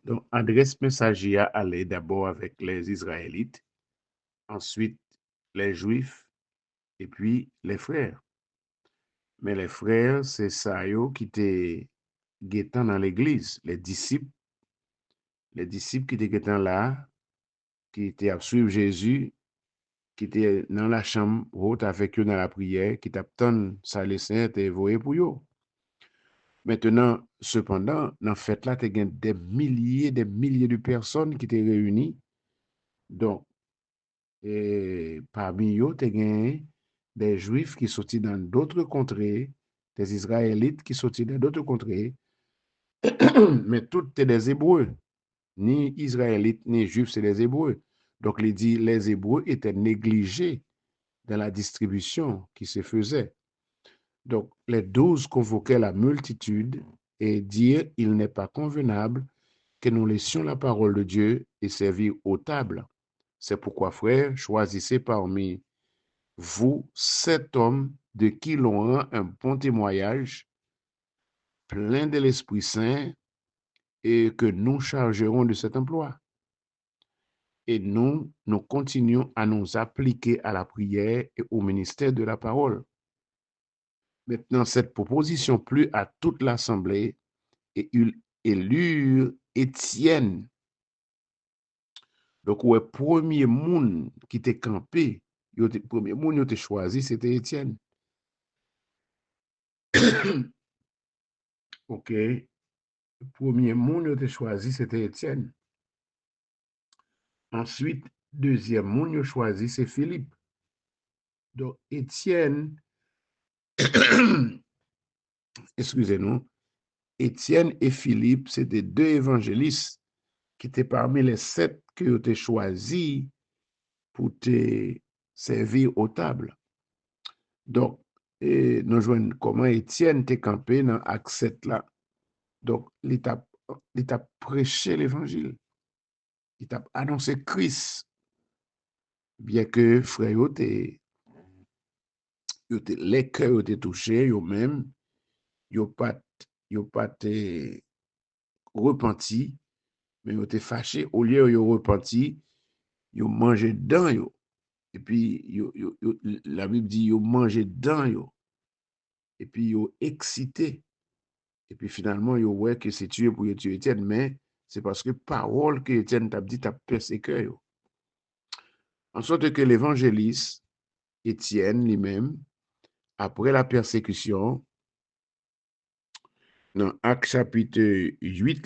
Donc, adresse messager allait d'abord avec les Israélites, ensuite les Juifs et puis les frères. Mais les frères, c'est ça qui étaient guettant dans l'église, les disciples qui étaient guettant là, qui étaient à suivre Jésus, qui étaient dans la chambre haute avec eux dans la prière, qui t'attendent ça les saints et voyez pour eux. Maintenant, cependant, dans cette fête-là, tu as des milliers de personnes qui étaient réunies. Donc, parmi eux, tu as des Juifs qui sortent dans d'autres contrées, des Israélites qui sortent dans d'autres contrées, mais toutes étaient des Hébreux. Ni Israélites, ni Juifs, c'est des Hébreux. Donc, il dit les Hébreux étaient négligés dans la distribution qui se faisait. Donc, les 12 convoquaient la multitude et dirent, il n'est pas convenable que nous laissions la parole de Dieu et servir aux tables. C'est pourquoi, frères, choisissez parmi vous 7 hommes de qui l'on rend un bon témoignage, plein de l'Esprit Saint, et que nous chargerons de cet emploi. Et nous continuons à nous appliquer à la prière et au ministère de la parole. Maintenant, cette proposition plut à toute l'assemblée et ils élurent Étienne. Donc, le premier monde qui était campé, le premier monde qui était choisi, c'était Étienne. OK. Le premier monde qui était choisi, c'était Étienne. Ensuite, deuxième monde qui choisi, c'est Philippe. Donc, Étienne, excusez-nous, Étienne et Philippe, c'était 2 évangélistes qui étaient parmi les 7 qui ont été choisis pour te servir aux tables. Donc, nous jouons comment Étienne t'est campé dans Acte 7 là. Donc, il t'a prêché l'évangile. Il t'a annoncé Christ. Bien que frère, les cœurs étaient touchés, eux-mêmes, ils n'ont pas été repentis, mais ils ont été fâchés. Au lieu de repenti, ils ont mangé dedans. Et puis, la Bible dit, ils ont mangé dedans. Et puis, ils ont excité. Et puis finalement, il ouais que c'est tué pour tuer Étienne, mais c'est parce que parole que Étienne t'a dit, t'a persécuté. En sorte que l'évangéliste, Étienne lui-même, après la persécution, dans Actes chapitre 8,